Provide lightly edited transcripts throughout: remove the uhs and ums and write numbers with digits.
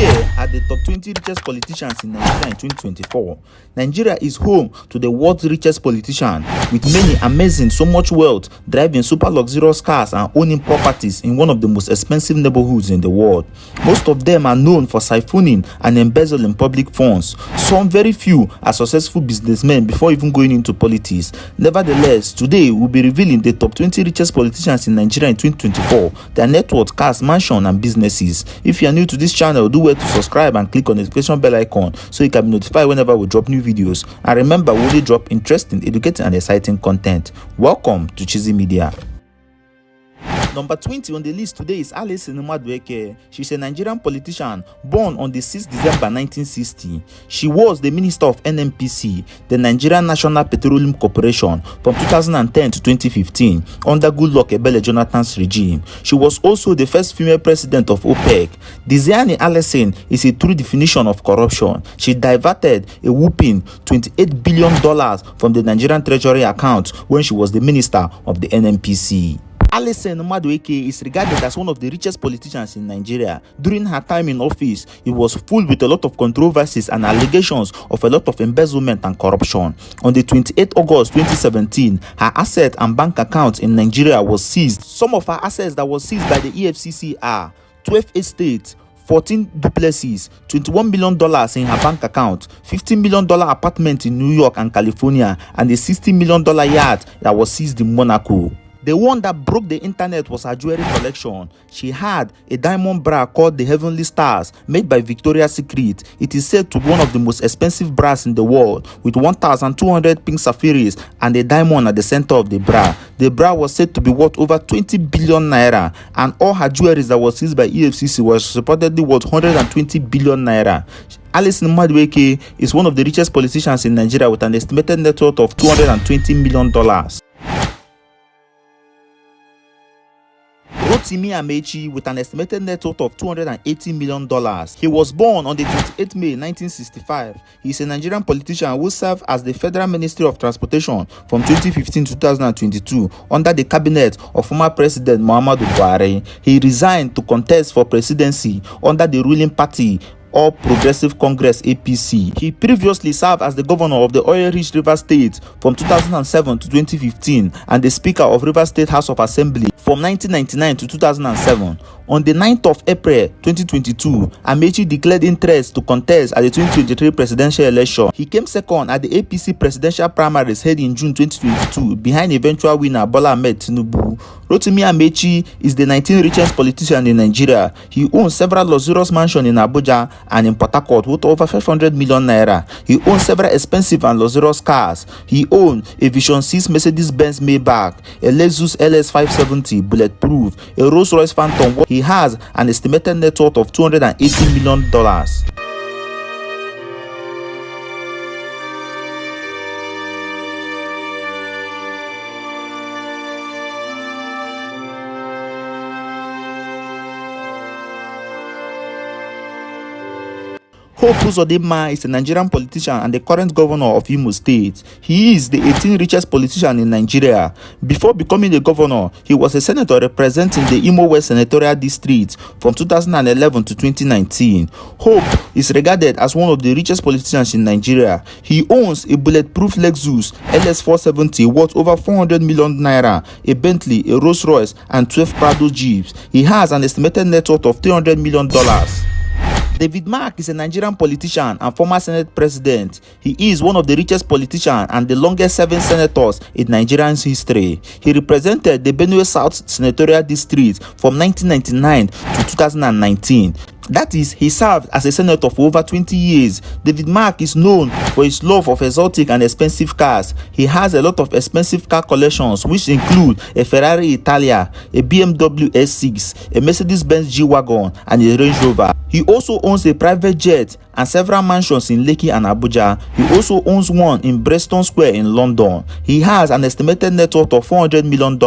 Here are the top 20 richest politicians in Nigeria in 2024. Nigeria is home to the world's richest politician, with many amassing so much wealth, driving super luxurious cars and owning properties in one of the most expensive neighborhoods in the world. Most of them are known for siphoning and embezzling public funds. Some very few are successful businessmen before even going into politics. Nevertheless, today we'll be revealing the top 20 richest politicians in Nigeria in 2024, their net worth, cars, mansion and businesses. If you are new to this channel, do well to subscribe and click on the notification bell icon so you can be notified whenever we drop new videos. And remember, we only drop interesting, educating and exciting content. Welcome to Cheesy Media. Number 20 on the list today is Alison Madueke. She's a Nigerian politician born on the 6th December 1960. She was the Minister of NNPC, the Nigerian National Petroleum Corporation, from 2010 to 2015 under Goodluck Ebele Jonathan's regime. She was also the first female president of OPEC. Diziani Alison is a true definition of corruption. She diverted a whopping $28 billion from the Nigerian Treasury account when she was the Minister of the NNPC. Alison Madueke is regarded as one of the richest politicians in Nigeria. During her time in office, it was full with a lot of controversies and allegations of a lot of embezzlement and corruption. On the 28th August 2017, her asset and bank accounts in Nigeria was seized. Some of her assets that was seized by the EFCC are 12 estates, 14 duplexes, $21 million in her bank account, $15 million apartment in New York and California, and a $60 million yacht that was seized in Monaco. The one that broke the internet was her jewelry collection. She had a diamond bra called the Heavenly Stars, made by Victoria's Secret. It is said to be one of the most expensive bras in the world, with 1,200 pink sapphires and a diamond at the center of the bra. The bra was said to be worth over 20 billion naira, and all her jewelry that was seized by EFCC was reportedly worth 120 billion naira. Alison Madueke is one of the richest politicians in Nigeria with an estimated net worth of $220 million. Rotimi Amechi with an estimated net worth of $280 million. He was born on the 28th May 1965. He is a Nigerian politician who served as the Federal Ministry of Transportation from 2015 to 2022 under the cabinet of former President Muhammadu Buhari. He resigned to contest for presidency under the ruling party All Progressive Congress APC. He previously served as the governor of the oil-rich Rivers State from 2007 to 2015 and the Speaker of Rivers State House of Assembly from 1999 to 2007. On the 9th of April 2022, Amechi declared interest to contest at the 2023 presidential election. He came second at the APC presidential primaries held in June 2022 behind eventual winner Bola Ahmed Tinubu. Rotimi Amechi is the 19th richest politician in Nigeria. He owns several luxurious mansions in Abuja and in Port Harcourt worth over 500 million naira. He owns several expensive and luxurious cars. He owns a Vision 6 Mercedes-Benz Maybach, a Lexus LS 570 bulletproof, a Rolls-Royce Phantom. He has an estimated net worth of $280 million. Hope Uzodinma is a Nigerian politician and the current governor of Imo State. He is the 18th richest politician in Nigeria. Before becoming the governor, he was a senator representing the Imo West Senatorial District from 2011 to 2019. Hope is regarded as one of the richest politicians in Nigeria. He owns a bulletproof Lexus LS 470 worth over 400 million naira, a Bentley, a Rolls Royce, and 12 Prado Jeeps. He has an estimated net worth of $300 million. David Mark is a Nigerian politician and former Senate president. He is one of the richest politicians and the longest serving senators in Nigerian history. He represented the Benue South Senatorial District from 1999 to 2019. That is, he served as a senator for over 20 years. David Mark is known for his love of exotic and expensive cars. He has a lot of expensive car collections, which include a Ferrari Italia, a BMW S6, a Mercedes-Benz G-Wagon, and a Range Rover. He also owns a private jet and several mansions in Lekki and Abuja. He also owns one in Preston Square in London. He has an estimated net worth of $400 million.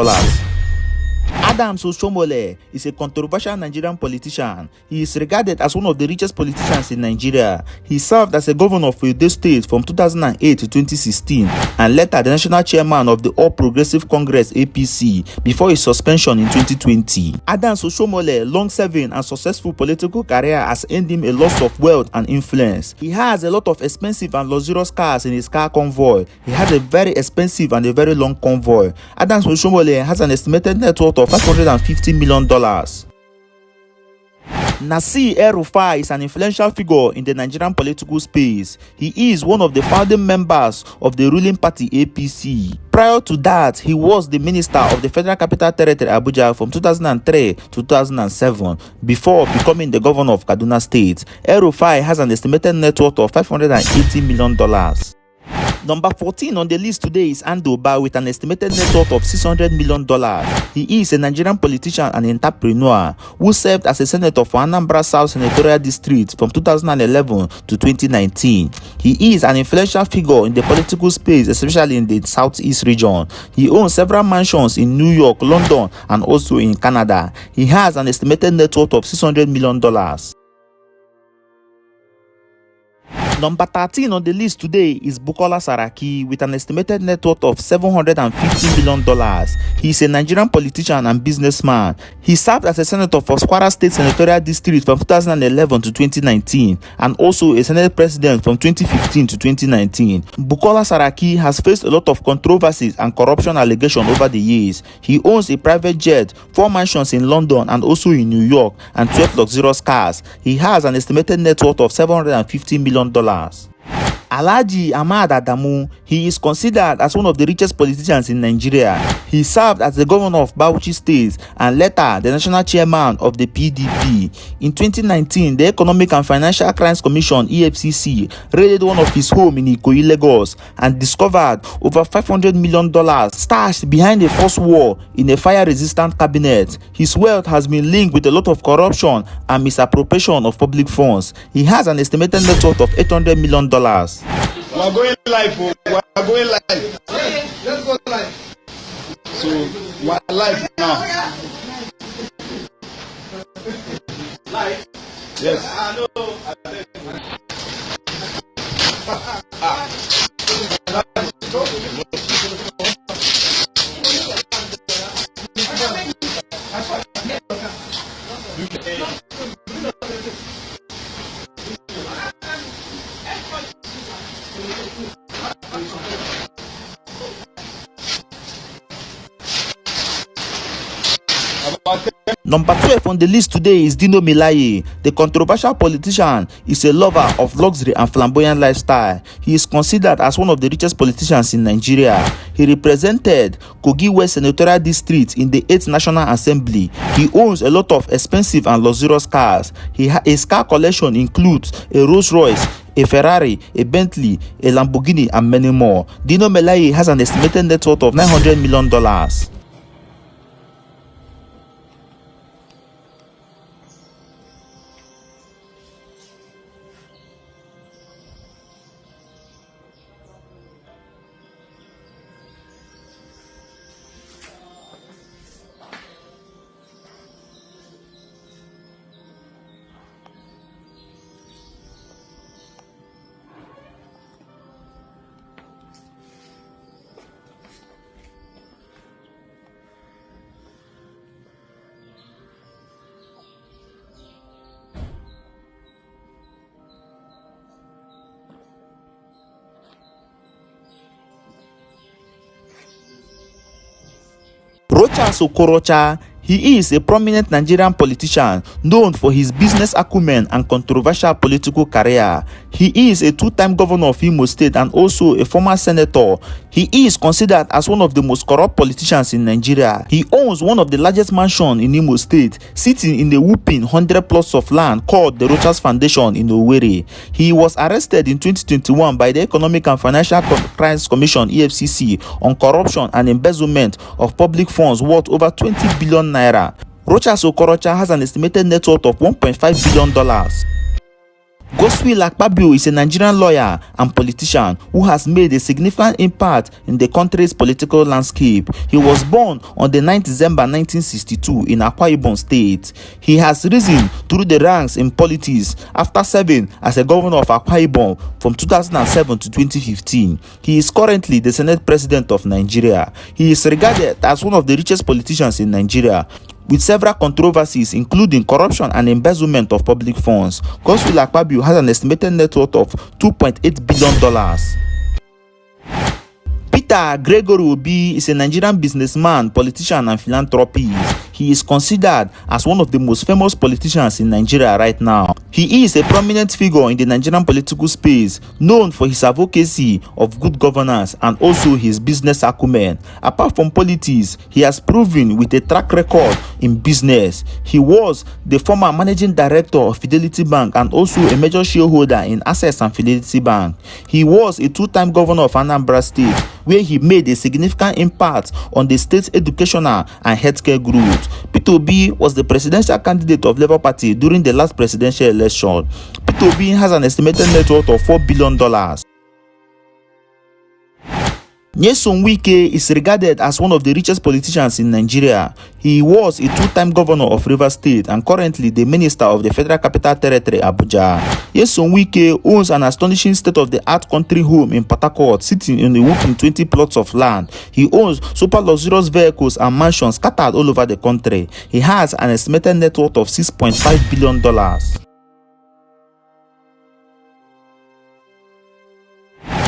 Adams Oshiomhole is a controversial Nigerian politician. He is regarded as one of the richest politicians in Nigeria. He served as a governor of Edo State from 2008 to 2016 and later the national chairman of the All Progressive Congress (APC) before his suspension in 2020. Adams Oshiomhole, long-serving and successful political career has earned him a lot of wealth and influence. He has a lot of expensive and luxurious cars in his car convoy. He has a very expensive and a very long convoy. Adams Oshiomhole has an estimated net worth of $550 million. Nasir El-Rufai is an influential figure in the Nigerian political space. He is one of the founding members of the ruling party APC. Prior to that, he was the minister of the Federal Capital Territory Abuja from 2003 to 2007 before becoming the governor of Kaduna State. El-Rufai has an estimated net worth of $580 million. Number 14 on the list today is Andoba with an estimated net worth of $600 million. He is a Nigerian politician and entrepreneur who served as a senator for Anambra South Senatorial District from 2011 to 2019. He is an influential figure in the political space, especially in the Southeast region. He owns several mansions in New York, London, and also in Canada. He has an estimated net worth of $600 million. Number 13 on the list today is Bukola Saraki with an estimated net worth of $750 million. He is a Nigerian politician and businessman. He served as a senator for Kwara State Senatorial District from 2011 to 2019 and also a Senate president from 2015 to 2019. Bukola Saraki has faced a lot of controversies and corruption allegations over the years. He owns a private jet, 4 mansions in London and also in New York, and 12 luxurious cars. He has an estimated net worth of $750 million. Alhaji Ahmad Adamu, he is considered as one of the richest politicians in Nigeria. He served as the governor of Bauchi State and later the national chairman of the PDP. In 2019, the Economic and Financial Crimes Commission (EFCC) raided one of his homes in Ikoyi, Lagos, and discovered over $500 million stashed behind a forced wall in a fire-resistant cabinet. His wealth has been linked with a lot of corruption and misappropriation of public funds. He has an estimated net worth of $800 million. We are going live. We are going live. Okay, let's go live. So we are live now. Live? Yes. Number 12 on the list today is Dino Melaye. The controversial politician is a lover of luxury and flamboyant lifestyle. He is considered as one of the richest politicians in Nigeria. He represented Kogi West Senatorial District in the 8th National Assembly. He owns a lot of expensive and luxurious cars. His car collection includes a Rolls Royce, a Ferrari, a Bentley, a Lamborghini, and many more. Dino Melaye has an estimated net worth of $900 million. Rochas Okorocha, he is a prominent Nigerian politician known for his business acumen and controversial political career. He is a 2-time governor of Imo State and also a former senator. He is considered as one of the most corrupt politicians in Nigeria. He owns one of the largest mansions in Imo State, sitting in the whopping 100 plots of land called the Richest Foundation in Owerri. He was arrested in 2021 by the Economic and Financial Crimes Commission (EFCC) on corruption and embezzlement of public funds worth over 20 billion naira. Rochas Okorocha has an estimated net worth of $1.5 billion. Godswill Akpabio is a Nigerian lawyer and politician who has made a significant impact in the country's political landscape. He was born on the 9th December 1962 in Akwa Ibom State. He has risen through the ranks in politics after serving as a governor of Akwa Ibom from 2007 to 2015. He is currently the Senate President of Nigeria. He is regarded as one of the richest politicians in Nigeria, with several controversies including corruption and embezzlement of public funds. Godswill Akpabio has an estimated net worth of $2.8 billion. Peter Gregory Obi is a Nigerian businessman, politician, and philanthropist. He is considered as one of the most famous politicians in Nigeria right now. He is a prominent figure in the Nigerian political space, known for his advocacy of good governance and also his business acumen. Apart from politics, he has proven with a track record in business. He was the former managing director of Fidelity Bank and also a major shareholder in Access and Fidelity Bank. He was a two-time governor of Anambra State, where he made a significant impact on the state's educational and healthcare growth. Peter Obi was the presidential candidate of Labour Party during the last presidential election. Peter Obi has an estimated net worth of $4 billion. Nyesom Wike is regarded as one of the richest politicians in Nigeria. He was a two-time governor of Rivers State and currently the minister of the Federal Capital Territory, Abuja. Nyesom Wike owns an astonishing state-of-the-art country home in Port Harcourt, sitting in a whopping 20 plots of land. He owns super luxurious vehicles and mansions scattered all over the country. He has an estimated net worth of $6.5 billion.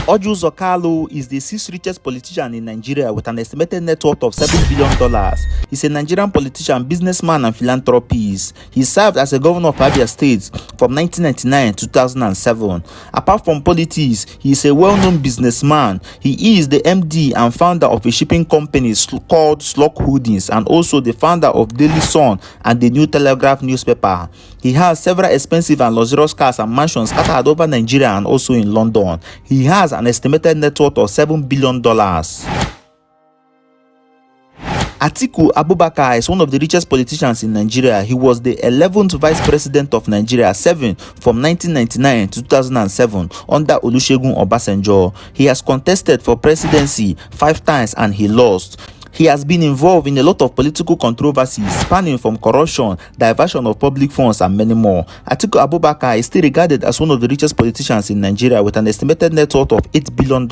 Orji Uzor Kalu is the sixth richest politician in Nigeria with an estimated net worth of $7 billion. He's a Nigerian politician, businessman, and philanthropist. He served as a governor of Abia State from 1999 to 2007. Apart from politics, he is a well-known businessman. He is the MD and founder of a shipping company called Slok Holdings and also the founder of Daily Sun and the New Telegraph newspaper. He has several expensive and luxurious cars and mansions scattered over Nigeria and also in London. He has an estimated net worth of $7 billion. Atiku Abubakar is one of the richest politicians in Nigeria. He was the 11th Vice President of Nigeria, serving from 1999 to 2007 under Olusegun Obasanjo. He has contested for presidency 5 times and he lost. He has been involved in a lot of political controversies spanning from corruption, diversion of public funds, and many more. Atiku Abubakar is still regarded as one of the richest politicians in Nigeria with an estimated net worth of $8 billion.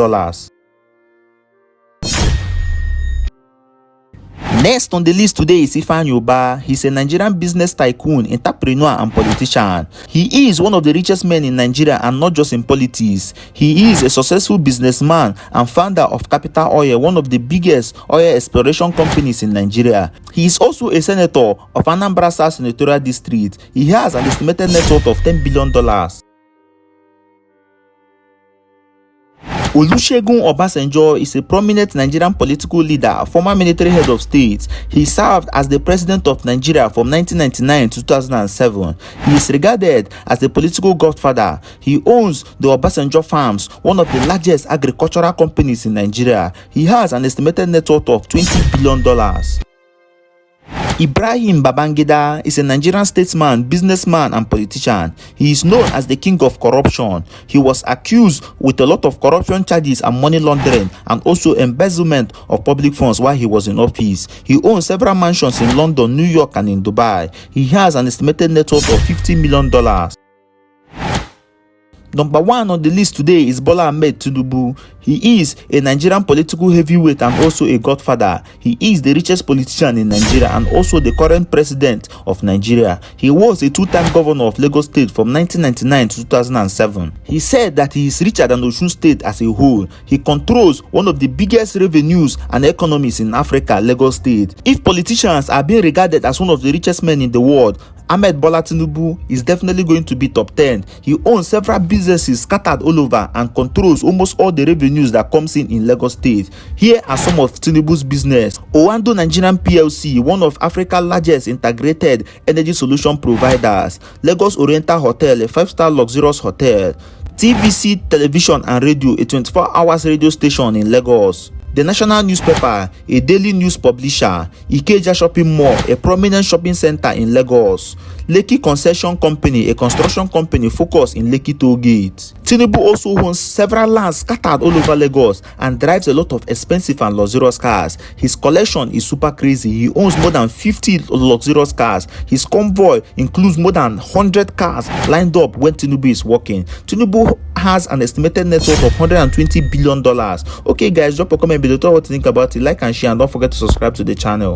Next on the list today is Ifeanyi Ubah. He's a Nigerian business tycoon, entrepreneur, and politician. He is one of the richest men in Nigeria and not just in politics. He is a successful businessman and founder of Capital Oil, one of the biggest oil exploration companies in Nigeria. He is also a senator of Anambra South Senatorial District. He has an estimated net worth of $10 billion. Olusegun Obasanjo is a prominent Nigerian political leader, former military head of state. He served as the president of Nigeria from 1999 to 2007. He is regarded as the political godfather. He owns the Obasanjo Farms, one of the largest agricultural companies in Nigeria. He has an estimated net worth of $20 billion. Ibrahim Babangida is a Nigerian statesman, businessman, and politician. He is known as the king of corruption. He was accused with a lot of corruption charges and money laundering and also embezzlement of public funds while he was in office. He owns several mansions in London, New York, and in Dubai. He has an estimated net worth of $50 million. Number 1 on the list today is Bola Ahmed Tinubu. He is a Nigerian political heavyweight and also a godfather. He is the richest politician in Nigeria and also the current president of Nigeria. He was a 2-time governor of Lagos State from 1999 to 2007. He said that he is richer than Osun State as a whole. He controls one of the biggest revenues and economies in Africa, Lagos State. If politicians are being regarded as one of the richest men in the world, Ahmed Bola Tinubu is definitely going to be top 10. He owns several businesses scattered all over and controls almost all the revenues that comes in Lagos State. Here are some of Tinubu's business. Owando Nigerian PLC, one of Africa's largest integrated energy solution providers. Lagos Oriental Hotel, a 5-star luxurious hotel. TVC Television and Radio, a 24 hours radio station in Lagos. the national newspaper, a daily news publisher, Ikeja shopping mall, a prominent shopping center in Lagos, Lekki Concession Company, a construction company focused in Lekki Toll Gate. Tinubu also owns several lands scattered all over Lagos and drives a lot of expensive and luxurious cars. His collection is super crazy. He owns more than 50 luxurious cars. His convoy includes more than 100 cars lined up when Tinubu is working. Tinubu has an estimated net worth of $120 billion. Okay guys, drop a comment below what you think about it, like and share, and don't forget to subscribe to the channel.